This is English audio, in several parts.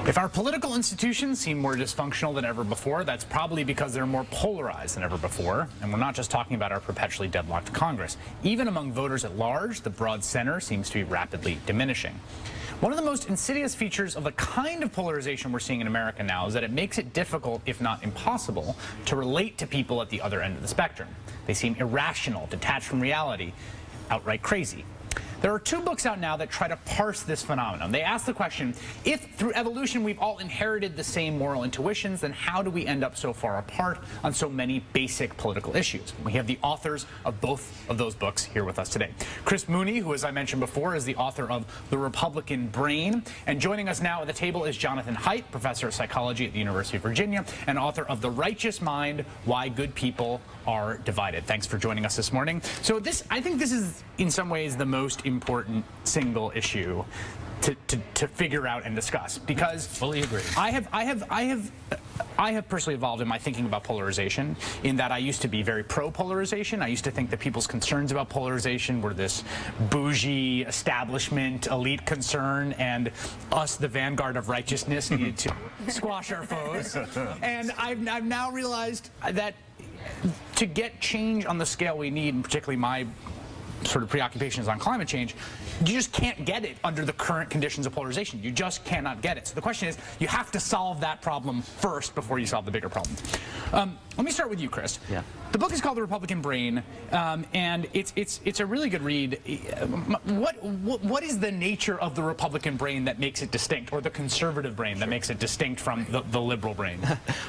If our political institutions seem more dysfunctional than ever before, that's probably because they're more polarized than ever before. And we're not just talking about our perpetually deadlocked Congress. Even among voters at large, the broad center seems to be rapidly diminishing. One of the most insidious features of the kind of polarization we're seeing in America now is that it makes it difficult, if not impossible, to relate to people at the other end of the spectrum. They seem irrational, detached from reality, outright crazy. There are two books out now that try to parse this phenomenon. They ask the question, if through evolution we've all inherited the same moral intuitions, then how do we end up so far apart on so many basic political issues? We have the authors of both of those books here with us today. Chris Mooney, who, as I mentioned before, is the author of The Republican Brain. And joining us now at the table is Jonathan Haidt, professor of psychology at the University of Virginia, and author of The Righteous Mind, Why Good People Are Divided. Thanks for joining us this morning. So I think this is, in some ways, the most important single issue to figure out and discuss, because fully agree. I have personally evolved in my thinking about polarization, in that I used to be very pro-polarization. I used to think that people's concerns about polarization were this bougie establishment elite concern, and us, the vanguard of righteousness, needed to squash our foes. And I've now realized that to get change on the scale we need, and particularly my sort of preoccupations on climate change, you just can't get it under the current conditions of polarization. You just cannot get it. So the question is, you have to solve that problem first before you solve the bigger problem. Let me start with you, Chris. Yeah. The book is called The Republican Brain, and it's a really good read. What is the nature of the Republican brain that makes it distinct, or the conservative brain that makes it distinct from the liberal brain?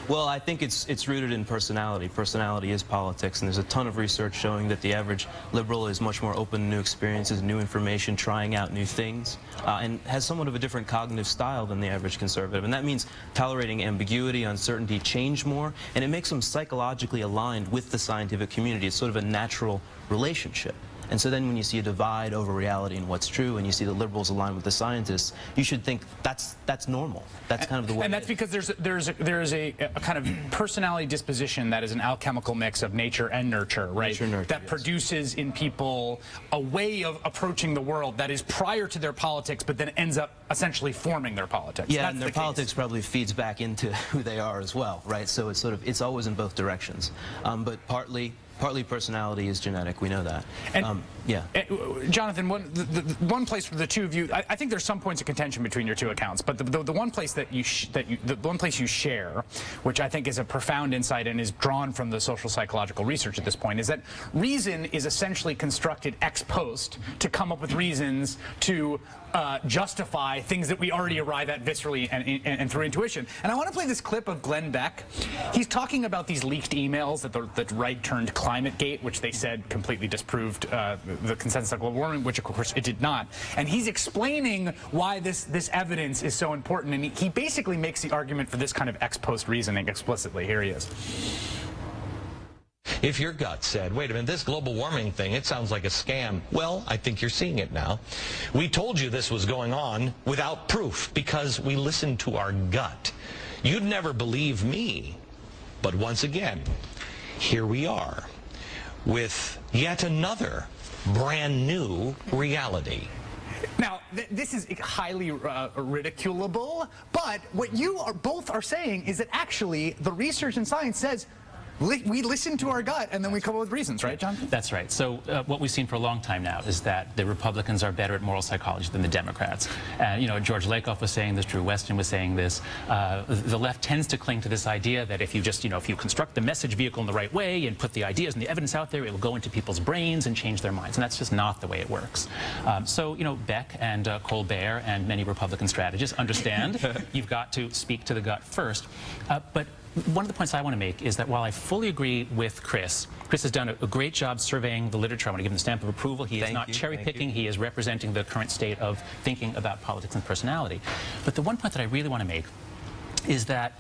Well, I think it's rooted in personality. Personality is politics, and there's a ton of research showing that the average liberal is much more open to new experiences, new information, trying out new things, and has somewhat of a different cognitive style than the average conservative. And that means tolerating ambiguity, uncertainty, change more, and it makes them psychologically aligned with the scientific community. It's sort of a natural relationship. And so then when you see a divide over reality and what's true, and you see the liberals align with the scientists, you should think that's normal. That's kind of the way. And that's because there's a kind of personality disposition that is an alchemical mix of nature and nurture, right? Nature, nurture, that yes. Produces in people a way of approaching the world that is prior to their politics, but then ends up essentially forming their politics. Yeah, that's and their politics probably feeds back into who they are as well, right? So it's always in both directions. But partly personality is genetic. We know that. And, yeah. Jonathan, one place for the two of you, I think there's some points of contention between your two accounts, but the one place that the one place you share, which I think is a profound insight and is drawn from the social psychological research at this point, is that reason is essentially constructed ex post to come up with reasons to justify things that we already arrive at viscerally and through intuition. And I want to play this clip of Glenn Beck. He's talking about these leaked emails that the right turned ClimateGate, which they said completely disproved the consensus on global warming, which of course it did not. And he's explaining why this evidence is so important. And he basically makes the argument for this kind of ex post reasoning explicitly. Here he is. If your gut said, wait a minute, this global warming thing, it sounds like a scam. Well, I think you're seeing it now. We told you this was going on without proof because we listened to our gut. You'd never believe me. But once again, here we are with yet another brand new reality. Now, this is highly ridiculable, but what you both are saying is that actually the research and science says we listen to our gut and then we come up with reasons, right, John? That's right. So what we've seen for a long time now is that the Republicans are better at moral psychology than the Democrats. And, you know, George Lakoff was saying this, Drew Weston was saying this. The left tends to cling to this idea that if you just, if you construct the message vehicle in the right way and put the ideas and the evidence out there, it will go into people's brains and change their minds. And that's just not the way it works. So, Beck and Colbert and many Republican strategists understand you've got to speak to the gut first. But one of the points I want to make is that while I fully agree with Chris has done a great job surveying the literature. I want to give him the stamp of approval. He is not cherry-picking. He is representing the current state of thinking about politics and personality. But the one point that I really want to make is that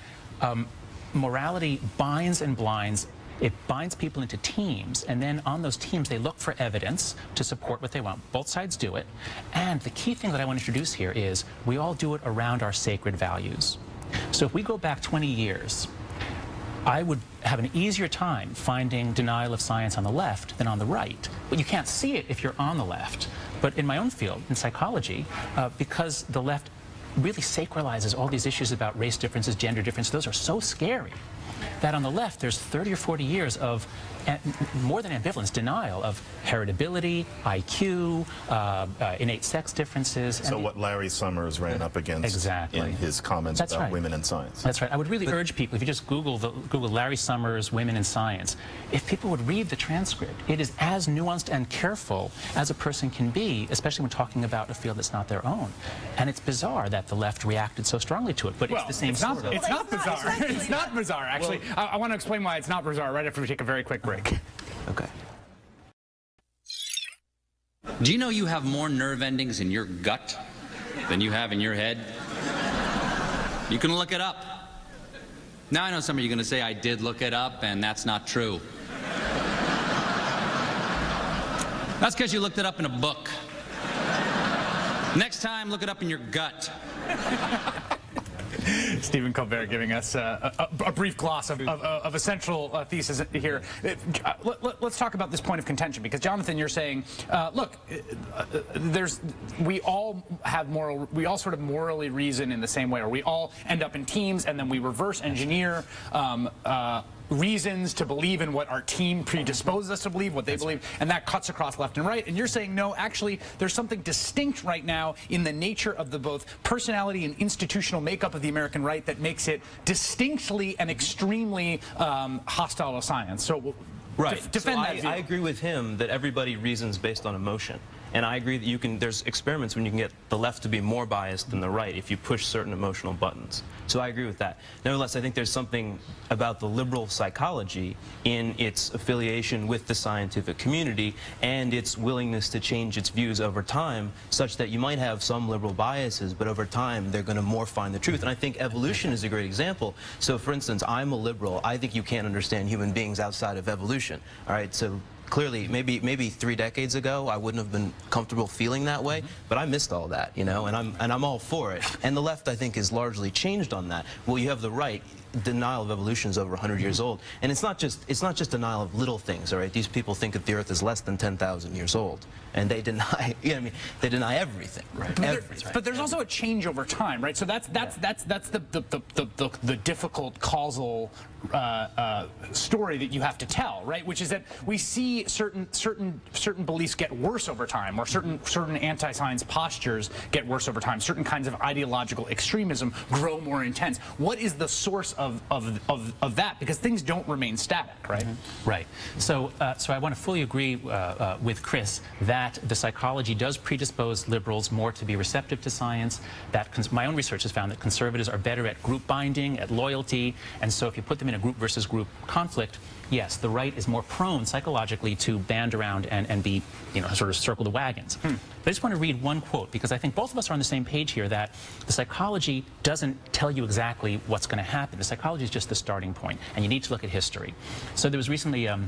morality binds and blinds. It binds people into teams, and then on those teams they look for evidence to support what they want. Both sides do it. And the key thing that I want to introduce here is we all do it around our sacred values. So if we go back 20 years, I would have an easier time finding denial of science on the left than on the right. But you can't see it if you're on the left. But in my own field, in psychology, because the left really sacralizes all these issues about race differences, gender differences. Those are so scary that on the left, there's 30 or 40 years of more than ambivalence, denial of heritability, IQ, innate sex differences. So what Larry Summers ran up against in his comments about women in science. That's right. I would really urge people, if you just Google Larry Summers, women in science, if people would read the transcript, it is as nuanced and careful as a person can be, especially when talking about a field that's not their own. And it's bizarre that the left reacted so strongly to it, but it's the same sort of. It's not bizarre. It's not bizarre, actually. I want to explain why it's not bizarre right after we take a very quick break. Okay. Do you know you have more nerve endings in your gut than you have in your head? You can look it up. Now I know some of you are going to say I did look it up, and that's not true. That's because you looked it up in a book. Next time, look it up in your gut. Stephen Colbert giving us a brief gloss of a central thesis here. Let's talk about this point of contention, because Jonathan, you're saying, look, we all sort of morally reason in the same way, or we all end up in teams, and then we reverse engineer reasons to believe in what our team predisposes us to believe, what they believe, and that cuts across left and right. And you're saying, no, actually, there's something distinct right now in the nature of the both personality and institutional makeup of the American right that makes it distinctly and extremely hostile to science. So, defend that view. I agree with him that everybody reasons based on emotion. And I agree that there's experiments when you can get the left to be more biased than the right if you push certain emotional buttons. So I agree with that. Nevertheless, I think there's something about the liberal psychology in its affiliation with the scientific community and its willingness to change its views over time, such that you might have some liberal biases, but over time they're going to more find the truth. And I think evolution is a great example. So for instance, I'm a liberal. I think you can't understand human beings outside of evolution. All right, so clearly, maybe 3 decades ago, I wouldn't have been comfortable feeling that way, but I missed all that, you know, and I'm all for it. And the left, I think, is largely changed on that. Well, you have the right. Denial of evolution is over 100 years old, and it's not just denial of little things. All right, these people think that the Earth is less than 10,000 years old, and they deny. They deny everything. Right. But there's also a change over time, right? So that's the difficult causal story that you have to tell, right? Which is that we see certain beliefs get worse over time, or certain anti-science postures get worse over time. Certain kinds of ideological extremism grow more intense. What is the source of that? Because things don't remain static, right? Right. So I want to fully agree with Chris that the psychology does predispose liberals more to be receptive to science. That my own research has found that conservatives are better at group binding, at loyalty, and so if you put them in a group versus group conflict, yes, the right is more prone psychologically to band around and be, sort of circle the wagons. But I just want to read one quote, because I think both of us are on the same page here, that the psychology doesn't tell you exactly what's going to happen. The psychology is just the starting point, and you need to look at history. So there was recently a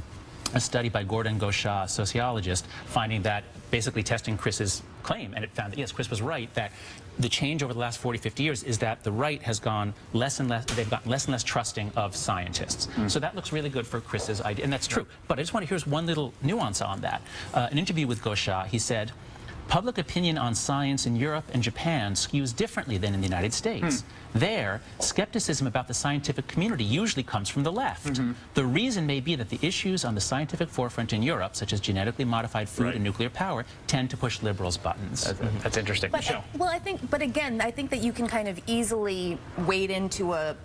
study by Gordon Goshaw, a sociologist, finding that, basically testing Chris's claim, and it found that, yes, Chris was right, that the change over the last 40, 50 years is that the right has gone less and less, they've gotten less and less trusting of scientists. So that looks really good for Chris's idea, and that's true. But I just want to, here's one little nuance on that. An interview with Goshaw, he said, public opinion on science in Europe and Japan skews differently than in the United States. There, skepticism about the scientific community usually comes from the left. The reason may be that the issues on the scientific forefront in Europe, such as genetically modified food and nuclear power, tend to push liberals' buttons. That's interesting. But again, I think that you can kind of easily wade into a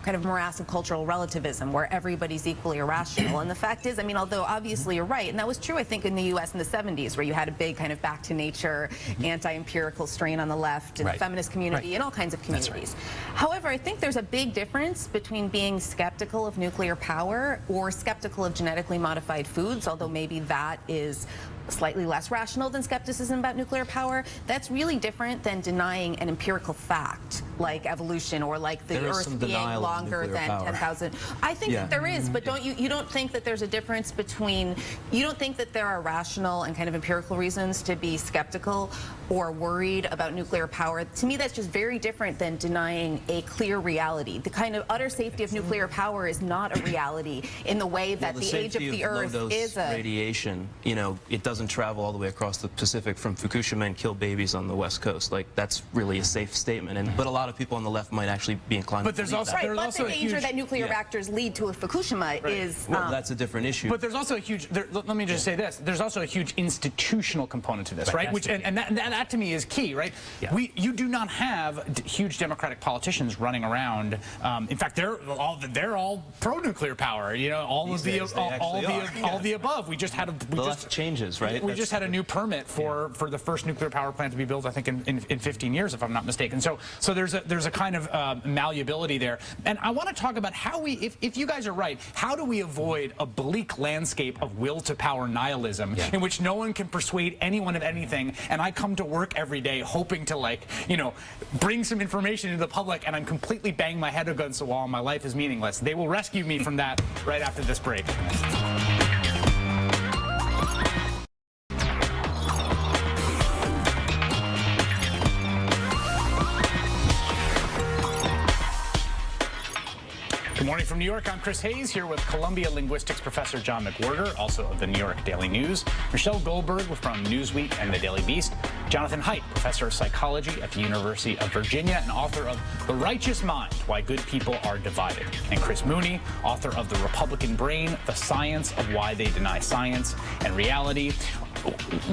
kind of morass of cultural relativism where everybody's equally irrational. And the fact is, although obviously you're right, and that was true, I think, in the U.S. in the 70s, where you had a big kind of back to nature, anti-empirical strain on the left, and the feminist community, and all kinds of communities. However, I think there's a big difference between being skeptical of nuclear power or skeptical of genetically modified foods, although maybe that is slightly less rational than skepticism about nuclear power. That's really different than denying an empirical fact like evolution, or like the Earth being longer than 10,000. I think that there is, but you don't think that there's a difference between, you don't think that there are rational and kind of empirical reasons to be skeptical or worried about nuclear power. To me, that's just very different than denying a clear reality. The kind of utter safety of nuclear power is not a reality in the way that the age of the Earth is a radiation. You know, it doesn't travel all the way across the Pacific from Fukushima and kill babies on the West Coast. Like, that's really a safe statement. But a lot of people on the left might actually be inclined to believe that. Right, but the danger that nuclear reactors lead to a Fukushima is... Well, that's a different issue. But there's also a huge... let me just say this. There's also a huge institutional component to this, right? Which and that to me is key, right? Yeah. You do not have huge Democratic politicians running around. In fact, they're all pro-nuclear power. You know, all of the above. We just had changes, right? We just had a new permit for the first nuclear power plant to be built, I think, in 15 years, if I'm not mistaken. So there's a kind of malleability there. And I want to talk about how we, if you guys are right, how do we avoid a bleak landscape of will to power nihilism in which no one can persuade anyone of anything, and I come to work every day hoping to, like, you know, bring some information into the public, and I'm completely banging my head against the wall and my life is meaningless. They will rescue me from that right after this break. Good morning from New York. I'm Chris Hayes, here with Columbia linguistics professor John McWhorter, also of the New York Daily News, Michelle Goldberg from Newsweek and the Daily Beast, Jonathan Haidt, professor of psychology at the University of Virginia and author of The Righteous Mind, Why Good People Are Divided, and Chris Mooney, author of The Republican Brain, The Science of Why They Deny Science and Reality.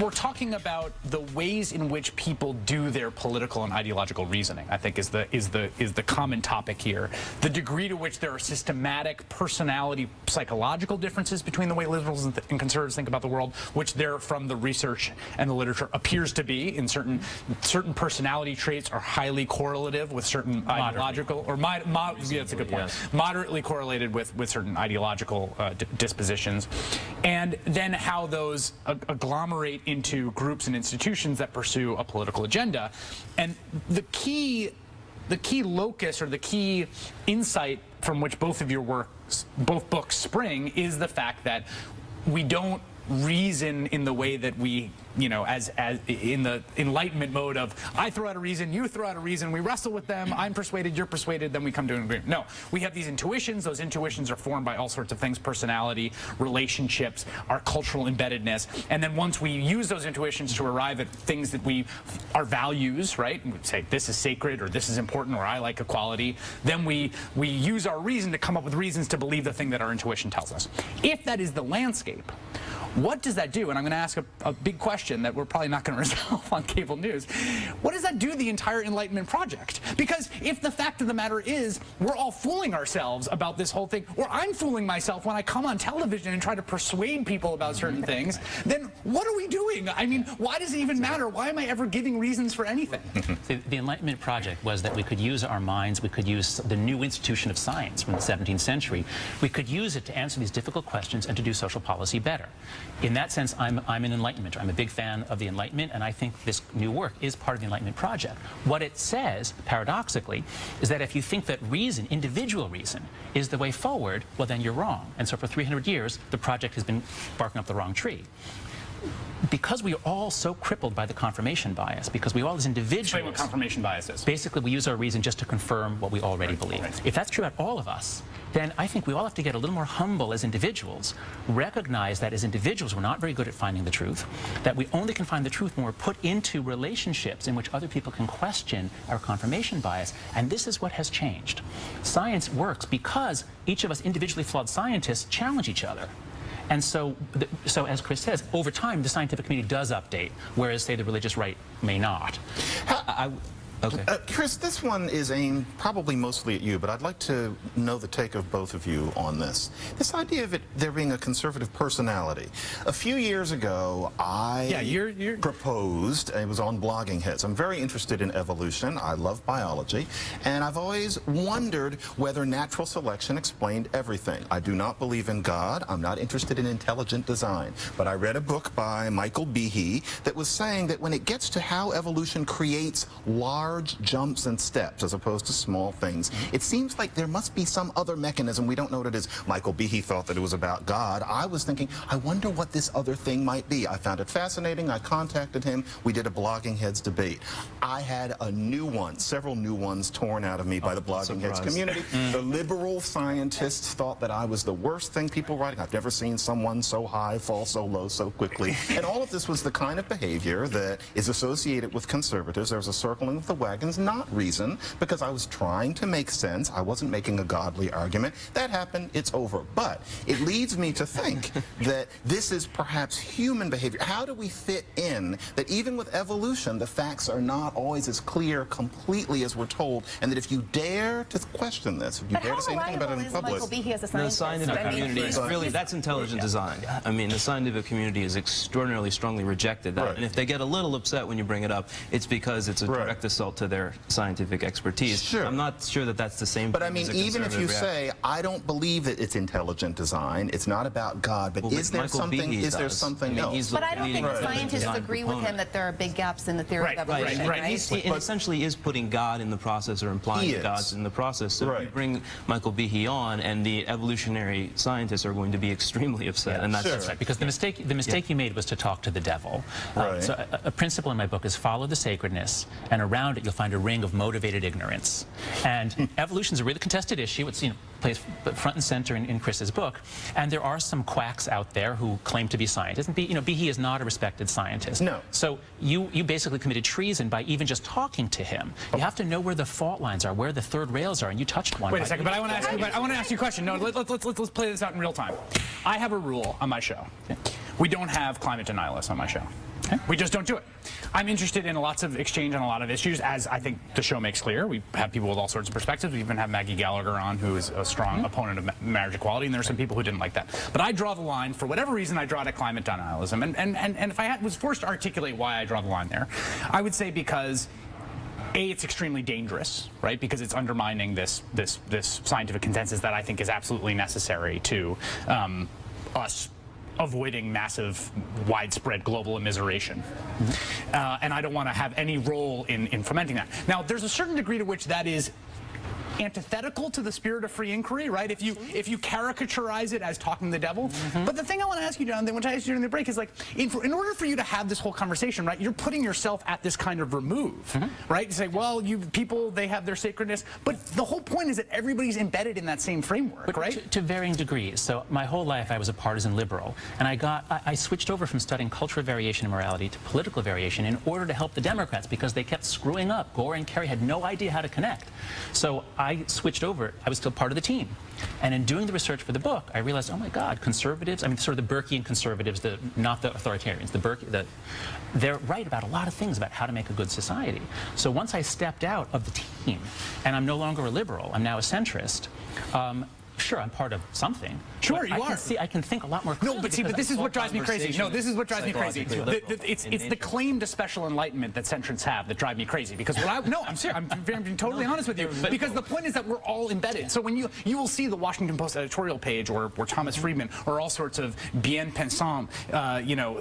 We're talking about the ways in which people do their political and ideological reasoning, I think is the common topic here. The degree to which there are systematic personality, psychological differences between the way liberals and conservatives think about the world, which there, from the research and the literature, appears to be. In certain personality traits are highly correlative with certain ideological, or that's a good point. Yes. Moderately correlated with certain ideological dispositions, and then how those agglomerate into groups and institutions that pursue a political agenda. And the key locus, or the key insight from which both books spring, is the fact that we don't reason in the way that we, you know, as in the enlightenment mode of I throw out a reason, you throw out a reason, we wrestle with them, I'm persuaded, you're persuaded, then we come to an agreement. No, we have these intuitions. Those intuitions are formed by all sorts of things: personality, relationships, our cultural embeddedness, and then once we use those intuitions to arrive at things that our values, right? We say this is sacred, or this is important, or I like equality. Then we use our reason to come up with reasons to believe the thing that our intuition tells us. If that is the landscape, what does that do? And I'm going to ask a big question that we're probably not going to resolve on cable news. What does that do to the entire Enlightenment project? Because if the fact of the matter is we're all fooling ourselves about this whole thing, or I'm fooling myself when I come on television and try to persuade people about certain things, then what are we doing? I mean, why does it even matter? Why am I ever giving reasons for anything? The Enlightenment project was that we could use our minds, we could use the new institution of science from the 17th century. We could use it to answer these difficult questions and to do social policy better. In that sense, I'm an Enlightenmenter. I'm a big fan of the Enlightenment, and I think this new work is part of the Enlightenment project. What it says, paradoxically, is that if you think that reason, individual reason, is the way forward, well, then you're wrong. And so for 300 years, the project has been barking up the wrong tree. Because we are all so crippled by the confirmation bias, because we all as individuals... Explain what confirmation bias is. Basically, we use our reason just to confirm what we already believe. Right. If that's true about all of us, then I think we all have to get a little more humble as individuals, recognize that as individuals we're not very good at finding the truth, that we only can find the truth when we're put into relationships in which other people can question our confirmation bias, and this is what has changed. Science works because each of us individually flawed scientists challenge each other. And so as Chris says, over time, the scientific community does update, whereas, say, the religious right may not. Okay. Chris, this one is aimed probably mostly at you, but I'd like to know the take of both of you on this. This idea of there being a conservative personality. A few years ago, I proposed, it was on Blogging Hits. I'm very interested in evolution. I love biology. And I've always wondered whether natural selection explained everything. I do not believe in God. I'm not interested in intelligent design. But I read a book by Michael Behe that was saying that when it gets to how evolution creates large large jumps and steps as opposed to small things. It seems like there must be some other mechanism. We don't know what it is. Michael Behe thought that it was about God. I was thinking, I wonder what this other thing might be. I found it fascinating. I contacted him. We did a Blogging Heads debate. I had a new one, several new ones torn out of me by the Blogging Heads community. The liberal scientists thought that I was the worst thing people writing. I've never seen someone so high fall so low so quickly. And all of this was the kind of behavior that is associated with conservatives. There was a circling of the wagons, not reason, because I was trying to make sense. I wasn't making a godly argument. That happened, it's over. But it leads me to think that this is perhaps human behavior. How do we fit in that even with evolution, the facts are not always as clear completely as we're told, and that if you dare to question this, if you dare to say anything about it in public, Michael Behe as a the scientist? scientific community is really, that's intelligent design. I mean, the scientific community is extraordinarily strongly rejected that. And if they get a little upset when you bring it up, it's because it's a direct assault to their scientific expertise. Sure. I'm not sure that that's the same But I thing mean, as a even if you conservative say, I don't believe that it's intelligent design, it's not about God, but is there Michael something, Behe is there does. something else? But I don't think leading scientists design agree with him proponent. that there are big gaps in the theory of evolution, right? He essentially is putting God in the process, or implying that God's in the process. So if you bring Michael Behe on, and the evolutionary scientists are going to be extremely upset, and that's right. Because the mistake you made was to talk to the devil. So a principle in my book is follow the sacredness, and around it you'll find a ring of motivated ignorance. And evolution is a really contested issue. It's plays front and center in Chris's book, and there are some quacks out there who claim to be scientists. And Behe is not a respected scientist. No. So you basically committed treason by even just talking to him. You have to know where the fault lines are, where the third rails are, and you touched one. Wait a second, but I want to ask you a question. No, let's play this out in real time. I have a rule on my show. We don't have climate denialists on my show. We just don't do it. I'm interested in lots of exchange on a lot of issues, as I think the show makes clear. We have people with all sorts of perspectives. We even have Maggie Gallagher on, who is a strong opponent of marriage equality, and there are some people who didn't like that. But I draw the line, for whatever reason, I draw it at climate denialism. And if I was forced to articulate why I draw the line there, I would say because A, it's extremely dangerous, right? Because it's undermining this scientific consensus that I think is absolutely necessary to us avoiding massive, widespread global immiseration. And I don't want to have any role in fomenting that. Now, there's a certain degree to which that is antithetical to the spirit of free inquiry, right? If you caricaturize it as talking to the devil. But the thing I want to ask you, Jonathan, which I asked you during the break, is like, in order for you to have this whole conversation, right, you're putting yourself at this kind of remove, right? You say, well, people, they have their sacredness, but the whole point is that everybody's embedded in that same framework, right? To varying degrees. So my whole life I was a partisan liberal, and I switched over from studying cultural variation and morality to political variation in order to help the Democrats, because they kept screwing up. Gore and Kerry had no idea how to connect. So I switched over. I was still part of the team. And in doing the research for the book, I realized, oh my God, conservatives, I mean, sort of the Burkean conservatives, not the authoritarians, they're right about a lot of things about how to make a good society. So once I stepped out of the team, and I'm no longer a liberal, I'm now a centrist, sure, I'm part of something. Sure, you are. I can think a lot more clearly. No, but see, but this is what drives me crazy. No, this is what drives me crazy. It's the claim to special enlightenment that centrists have that drive me crazy. Because I'm serious. I'm being totally honest with you. Because the point is that we're all embedded. So when you will see the Washington Post editorial page, or Thomas Friedman, or all sorts of bien pensant,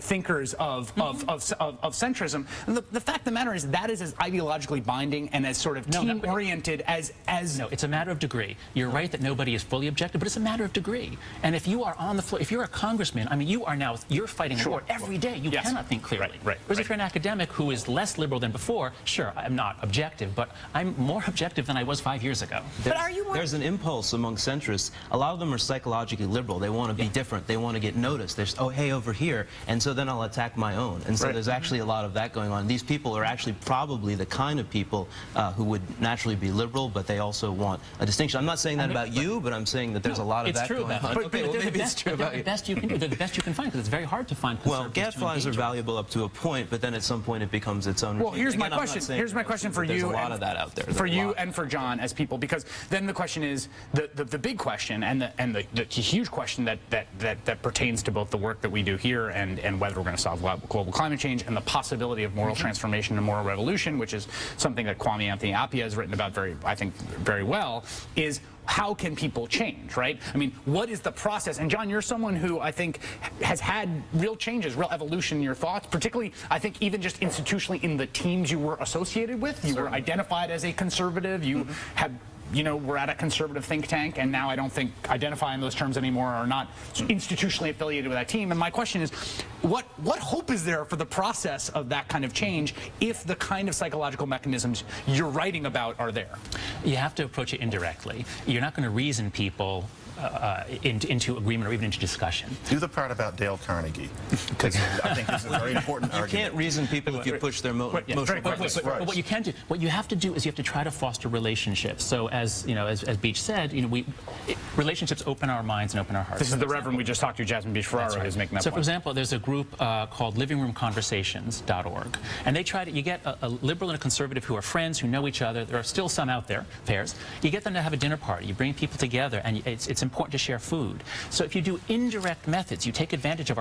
thinkers of centrism. The fact of the matter is that is as ideologically binding and as sort of team oriented as. No, it's a matter of degree. You're right that nobody is fully objective, but it's a matter of degree. And if you are on the floor, if you're a congressman, I mean, you're fighting a war every day. You cannot think clearly. Whereas if you're an academic who is less liberal than before, sure, I'm not objective, but I'm more objective than I was 5 years ago. There's an impulse among centrists. A lot of them are psychologically liberal. They want to be different. They want to get noticed. There's, oh, hey, over here. And so then I'll attack my own. And so there's actually a lot of that going on. These people are actually probably the kind of people who would naturally be liberal, but they also want a distinction. I'm not saying that about you, but I'm saying that there's a lot of that going on. But maybe it's true about you. They're the best you can find, because it's very hard to find. Well, gadflies are valuable up to a point, but then at some point it becomes its own. Well, here's my question. Here's my question for you. There's a lot of that out there. For you and for John as people, because then the question is the big question and the huge question that pertains to both the work that we do here and whether we're going to solve global climate change and the possibility of moral transformation and moral revolution, which is something that Kwame Anthony Appiah has written about very well, is how can people change, right? I mean, what is the process? And John, you're someone who I think has had real changes, real evolution in your thoughts, particularly, I think, even just institutionally in the teams you were associated with. You were identified as a conservative. You had, you know, we're at a conservative think tank, and now I don't think identifying those terms anymore are not institutionally affiliated with that team. And my question is, what hope is there for the process of that kind of change if the kind of psychological mechanisms you're writing about are there? You have to approach it indirectly. You're not going to reason people into agreement or even into discussion. Do the part about Dale Carnegie, because I think this is a very important argument. You can't reason people if you push their emotional preferences. But what you can do, what you have to do is you have to try to foster relationships. So as you know, as Beach said, you know, relationships open our minds and open our hearts. This is the Reverend we just talked to, Jasmine Beach-Ferraro, who's making that So, point. for example, there's a group called livingroomconversations.org, and they try to, you get a liberal and a conservative who are friends, who know each other. There are still some out there, pairs. You get them to have a dinner party. You bring people together, and it's important to share food. So if you do indirect methods, you take advantage of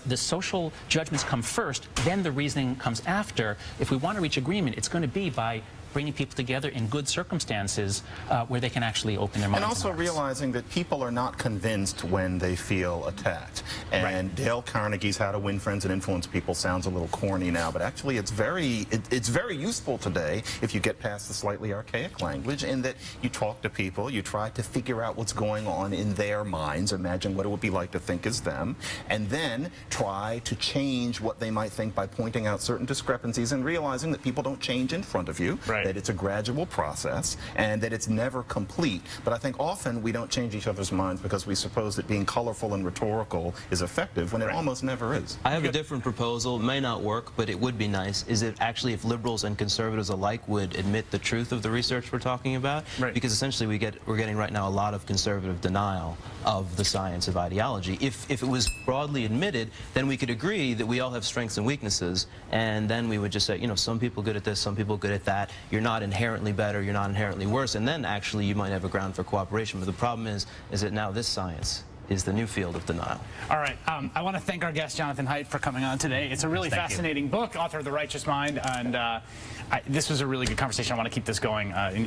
the social judgments come first, then the reasoning comes after. If we want to reach agreement, it's going to be by bringing people together in good circumstances where they can actually open their minds. And also hearts. realizing that people are not convinced when they feel attacked. And Dale Carnegie's How to Win Friends and Influence People sounds a little corny now, but actually it's very useful today if you get past the slightly archaic language, in that you talk to people, you try to figure out what's going on in their minds, imagine what it would be like to think as them, and then try to change what they might think by pointing out certain discrepancies and realizing that people don't change in front of you. That it's a gradual process and that it's never complete. But I think often we don't change each other's minds because we suppose that being colorful and rhetorical is effective when it almost never is. I have a different proposal. It may not work, but it would be nice. Is it actually if liberals and conservatives alike would admit the truth of the research we're talking about? Because essentially we're getting right now a lot of conservative denial of the science of ideology. If it was broadly admitted, then we could agree that we all have strengths and weaknesses, and then we would just say, you know, some people good at this, some people good at that. You're not inherently better, you're not inherently worse, and then actually you might have a ground for cooperation. But the problem is that now this science is the new field of denial. All right, I want to thank our guest, Jonathan Haidt, for coming on today. It's a really fascinating book, author of The Righteous Mind, and this was a really good conversation. I want to keep this going